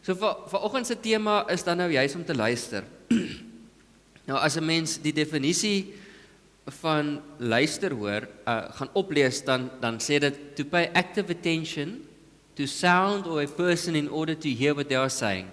So vanoggend se tema is dan nou juis om te luister. Nou as 'n mens die definisie van luister hoor, gaan oplees, dan sê dit to pay active attention to sound or a person in order to hear what they are saying.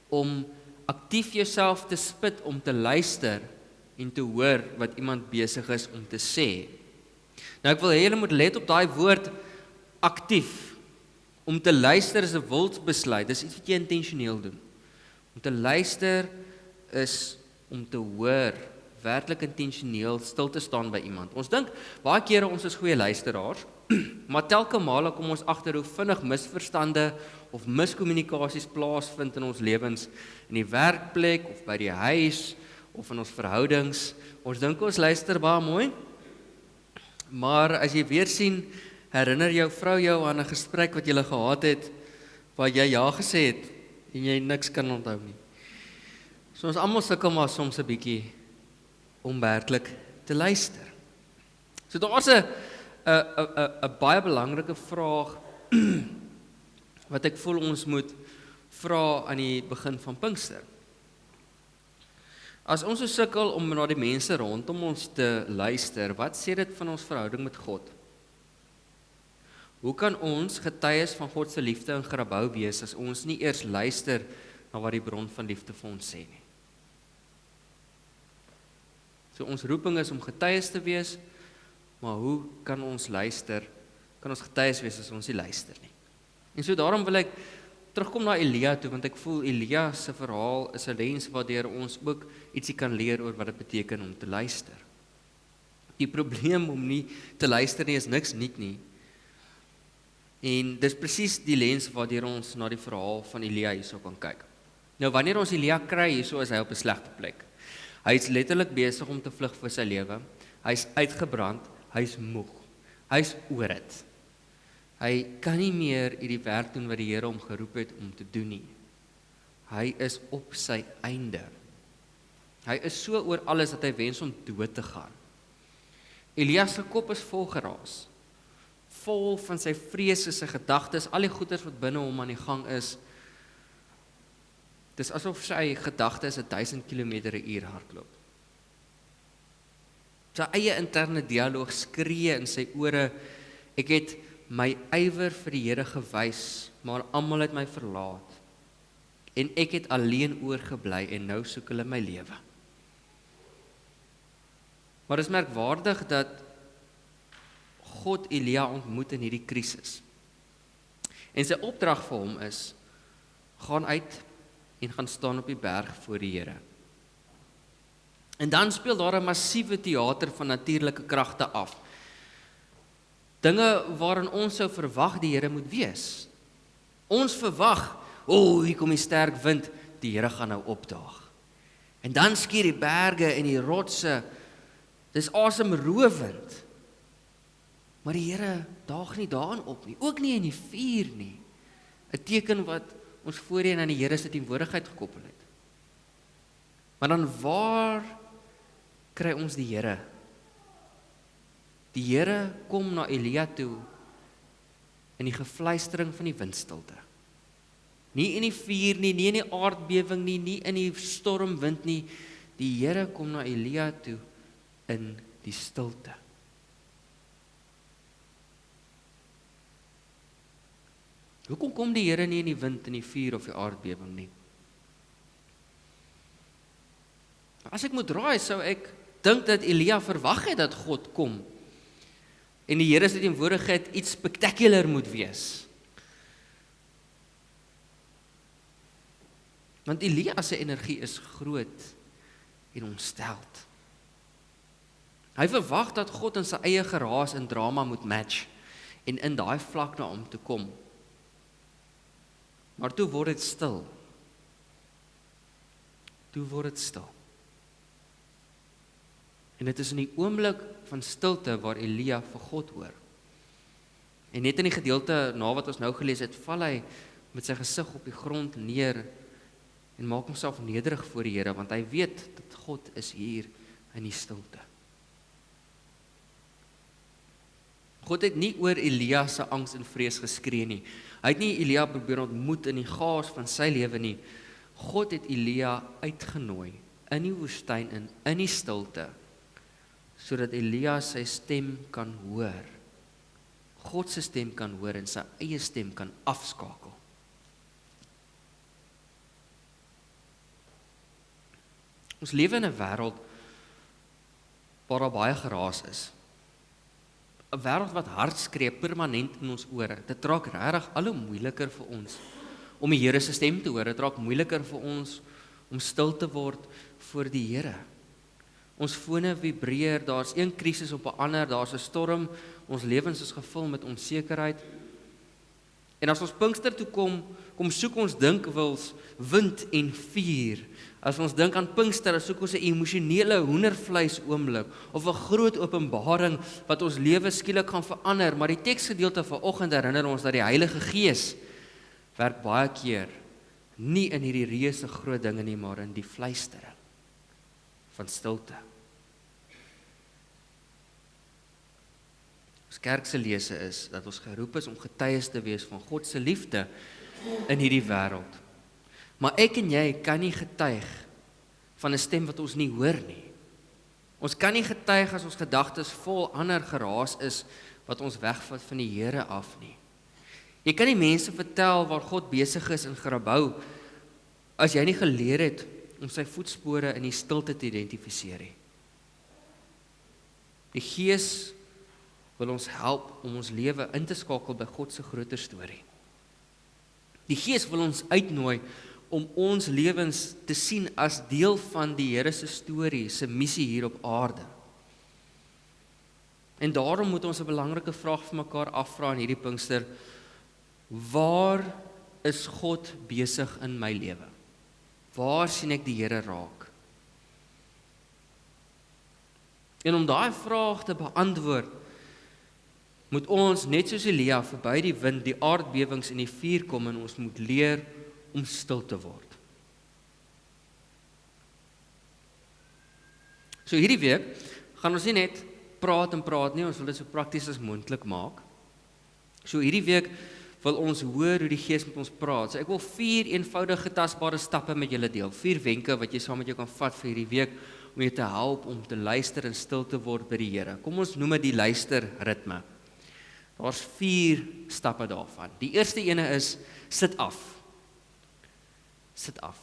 Om aktief jouself te spit om te luister en te hoor wat iemand besig is om te sê. Nou ek wil hê julle moet let op daai woord aktief. Om te luister is 'n wilsbesluit, dis iets wat jy intentioneel doen. Om te luister is om te hoor, werklik intentioneel stil te staan by iemand. Ons dink baie kere ons is goeie luisteraars, maar telke male kom ons agter hoe vinnig misverstande of miskommunikasies plaasvind in ons lewens, in die werkplek of by die huis of in ons verhoudings. Ons dink ons luister baie mooi, maar as jy weer sien, herinner jou vrou jou aan 'n gesprek wat julle gehad het, waar jy ja gesê het en jy niks kan onthou nie. So ons almal sukkel maar soms 'n bietjie om werklik te luister. So daar's 'n baie belangrike vraag wat ek voel ons moet vra aan die begin van Pinkster. As ons so sukkel om na die mense rondom ons te luister, wat sê dit van ons verhouding met God? Hoe kan ons getuies van God se liefde en gerabou wees as ons nie eers luister na wat die bron van liefde vir ons sê nie? So ons roeping is om getuies te wees, maar hoe kan ons luister? Kan ons getuies wees as ons nie luister nie? En so daarom wil ek terugkom na Elia toe, want ek voel Elia se verhaal is 'n lens waardeur ons ook ietsie kan leer oor wat dit beteken om te luister. Die probleem om nie te luister nie is niks nuut nie. En dis presies die lens waardeur ons na die verhaal van Elia hierso kan kyk. Nou wanneer ons Elia kry hierso, is hy op 'n slegte plek. Hy is letterlik besig om te vlug vir sy lewe. Hy's uitgebrand, hy's moeg. Hy's oor dit. Hy kan nie meer hierdie werk doen wat die Here hom geroep het om te doen nie. Hy is op sy einde. Hy is so oor alles dat hy wens om dood te gaan. Elia se kop is vol geraas. Vol van sy vrese, sy gedagtes, al die goeders wat binne hom aan die gang is. Dis asof sy gedagtes 1000 km/h hardloop. Sy eie interne dialoog skree in sy ore, ek het my ywer vir die Here gewys, maar almal het my verlaat. En ek het alleen oorgebly en nou soek hulle my lewe. Maar dit is merkwaardig dat God Elia ontmoet in hierdie krisis. En sy opdrag vir hom is, gaan uit en gaan staan op die berg voor die Here. En dan speel daar 'n massiewe teater van natuurlike kragte af. Dinge waarin ons sou verwag die Here moet wees. Ons verwag, hier kom die sterk wind, die Here gaan nou opdaag. En dan skiet die berge en die rotse, dis asemrowend. Maar die Here daag nie daarin op nie, ook nie in die vuur nie. 'n Teken wat ons voorheen aan die Here se teenwoordigheid gekoppel het. Maar dan waar kry ons die Here? Die Here kom na Elia toe in die gefluistering van die windstilte. Nie in die vuur nie, nie in die aardbewing nie, nie in die stormwind nie. Die Here kom na Elia toe in die stilte. Hoekom kom die Here nie in die wind, in die vuur of die aardbewing nie? As ek moet raai, sou ek dink dat Elia verwag het dat God kom. En die Here se teenwoordigheid iets spectacular moet wees. Want Elia se energie is groot en ontsteld. Hy verwag dat God in sy eie geraas en drama moet match en in daai vlak na hom toe kom. Maar toe word dit stil. Toe word dit stil. En dit is in die oomblik van stilte waar Elia vir God hoor. En net in die gedeelte na wat ons nou gelees het, val hy met sy gesig op die grond neer en maak homself nederig voor die Here, want hy weet dat God is hier in die stilte. God het nie oor Elia se angs en vrees geskree nie. Hy het nie Elia probeer ontmoet in die chaos van sy lewe nie. God het Elia uitgenooi in die woestyn in die stilte, sodat Elia sy stem kan hoor. God se stem kan hoor en sy eie stem kan afskakel. Ons lewe in 'n wêreld waar daar baie geraas is. 'n Wêreld wat hard skree permanent in ons ore. Dit raak regtig al hoe moeiliker vir ons om die Here se stem te hoor. Dit raak moeiliker vir ons om stil te word voor die Here. Ons fone vibreer, daar's een krisis op 'n ander, daar's 'n storm, ons lewens is gevul met onsekerheid. En as ons Pinkster toe kom soek ons dinkwils wind en vuur. As ons dink aan Pinkster, soek ons 'n emosionele hoendervleis oomblik of 'n groot openbaring wat ons lewe skielik gaan verander, maar die teksgedeelte vanoggend herinner ons dat die Heilige Gees werk baie keer nie in hierdie reuse groot dinge nie, maar in die fluistering van stilte. Ons kerk se lese is dat ons geroep is om getuies te wees van God se liefde in hierdie wêreld. Maar ek en jy kan nie getuig van 'n stem wat ons nie hoor nie. Ons kan nie getuig as ons gedagtes vol ander geraas is wat ons wegvat van die Here af nie. Jy kan nie mense vertel waar God besig is in Grabouw as jy nie geleer het om sy voetspore in die stilte te identifiseer nie. Die Gees wil ons help om ons lewe in te skakel by God se groter storie. Die Gees wil ons uitnooi om ons lewens te sien as deel van die Here se storie, se missie hier op aarde. En daarom moet ons 'n belangrike vraag vir mekaar afvra in hierdie Pinkster: waar is God besig in my lewe? Waar sien ek die Here raak? En om daai vraag te beantwoord, moet ons net soos Elia verby die wind, die aardbewings en die vuur kom, en ons moet leer om stil te word. So hierdie week gaan ons nie net praat en praat nie, ons wil dit so prakties as moontlik maak. So hierdie week wil ons hoor hoe die Gees met ons praat. So ek wil 4 eenvoudige tasbare stappe met julle deel. 4 wenke wat jy saam met jou kan vat vir hierdie week om jou te help om te luister en stil te word by die Here. Kom ons noem dit die luisterritme. Daar's 4 stappe daarvan. Die eerste ene is sit af. Sit af.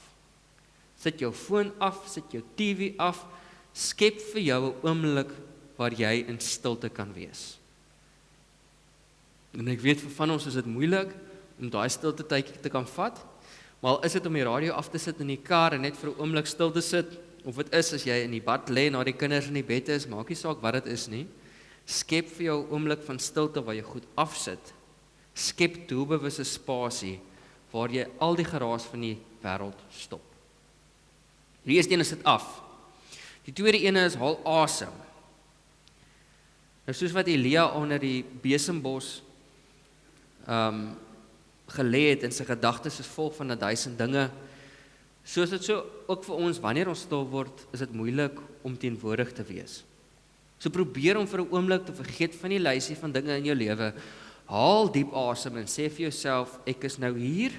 Sit jou foon af, sit jou TV af. Skep vir jou 'n oomblik waar jy in stilte kan wees. En ek weet vir van ons is dit moeilik om daai stilte tydjie te kan vat, maar al is dit om die radio af te sit in die kar en net vir 'n oomblik stil te sit, of dit is as jy in die bad lê na die kinders in die bed is, maak nie saak wat dit is nie. Skep vir jou 'n oomblik van stilte waar jy goed afsit. Skep doelbewuste spasie waar jy al die geraas van die wêreld stop. Die eerste een is sit af. Die tweede ene is haal asem. Nou soos wat Elia onder die besembos gelê het en sy gedagtes is vol van 1000 dinge, so is dit so ook vir ons, wanneer ons stil word, is dit moeilik om teenwoordig te wees. So probeer om vir 'n oomblik te vergeet van die lysie van dinge in jou lewe, haal diep asem en sê vir jouself, ek is nou hier,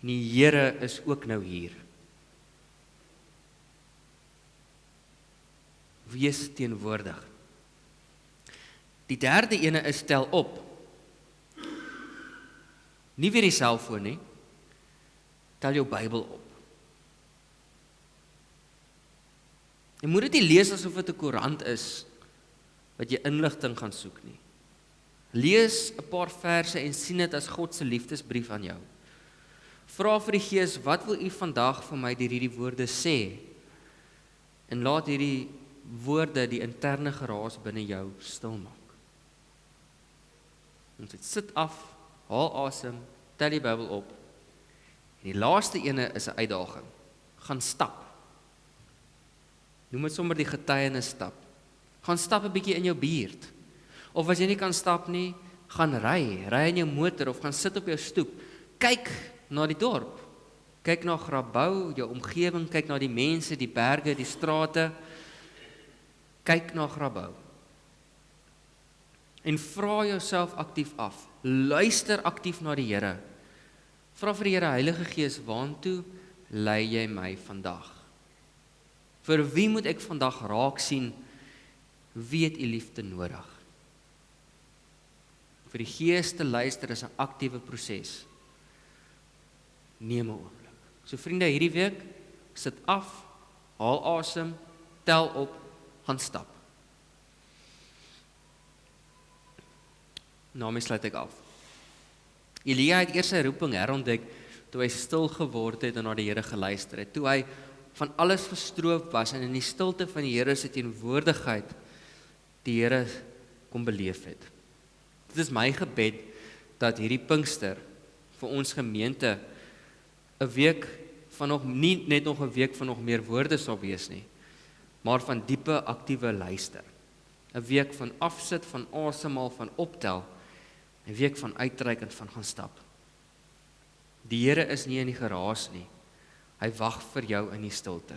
en die Here is ook nou hier. Wees teenwoordig. Die derde ene is tel op. Nie weer die selfoon nie, tel jou Bybel op. Jy moet dit nie lees asof dit 'n koerant is, wat jy inligting gaan soek nie. Lees 'n paar verse en sien dit as God se liefdesbrief aan jou. Vra vir die Gees, wat wil U vandag vir my deur hierdie woorde sê? En laat hierdie woorde die interne geraas binne jou stil maak. Ons sit af, haal asem, tel die Bybel op. En die laaste ene is 'n uitdaging. Gaan stap. Noem dit sommer die getuienis stap. Gaan stap 'n bietjie in jou buurt. Of as jy nie kan stap nie, gaan ry in jou motor of gaan sit op jou stoep. Kyk na die dorp. Kyk na Grabouw, jou omgewing, kyk na die mense, die berge, die strate. Kyk na Grabouw. En vra jouself aktief af. Luister aktief na die Here. Vra vir die Here, Heilige Gees, waantoe lei jy my vandag? Vir wie moet ek vandag raak sien? Wie het u liefde nodig? Vir die Gees te luister is 'n aktiewe proses. Neem 'n oomblik. So vriende, hierdie week, sit af, haal asem, tel op, gaan stap. Nou sluit ek af. Elia het eers sy roeping herontdek toe hy stil geword het en na die Here geluister het. Toe hy van alles gestroop was en in die stilte van die Here se teenwoordigheid die Here kon beleef het. Dit is my gebed dat hierdie Pinkster vir ons gemeente 'n week van nog nie net nog 'n week van nog meer woorde sal wees nie, maar van diepe aktiewe luister. 'n Week van afsit, van asemhaal, van optel, 'n week van uitreik en van gaan stap. Die Here is nie in die geraas nie. Hy wag vir jou in die stilte.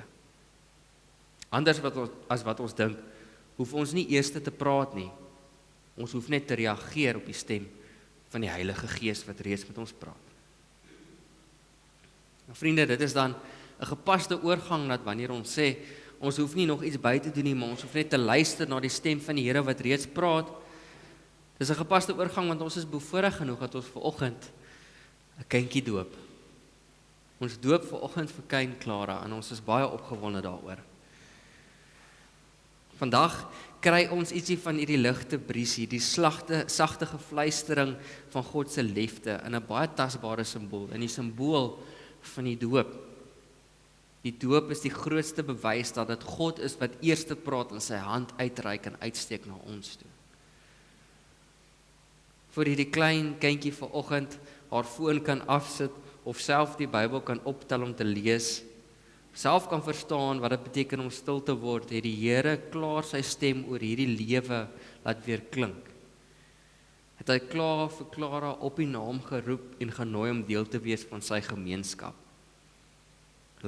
Anders as wat ons dink, hoef ons nie eers te praat nie. Ons hoef net te reageer op die stem van die Heilige Gees wat reeds met ons praat. Nou vriende, dit is dan 'n gepaste oorgang dat wanneer ons sê, ons hoef nie nog iets by te doen nie, maar ons hoef net te luister na die stem van die Here wat reeds praat. Dis 'n gepaste oorgang want ons is bevoorreg genoeg dat ons vanoggend 'n kindjie doop. Ons doop vanoggend vir Kain Clara en ons is baie opgewonde daaroor. Vandag kry ons ietsie van hierdie ligte briesie, die sagte gefluistering van God se liefde in 'n baie tasbare simbool, in die simbool van die doop. Die doop is die grootste bewys dat dit God is wat eerste praat en sy hand uitreik en uitsteek na ons toe. Vir hierdie klein kindjie vanoggend haar foon kan afsit of self die Bybel kan optel om te lees, self kan verstaan wat dit beteken om stil te word, het die Here klaar sy stem oor hierdie lewe laat weer klink. Het hy klaar vir Clara op die naam geroep en genooi om deel te wees van sy gemeenskap.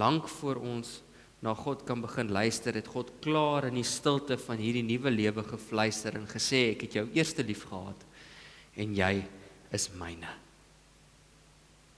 Lank voor ons na God kan begin luister, het God klaar in die stilte van hierdie nuwe lewe gefluister en gesê, ek het jou eerste lief gehad en jy is myne.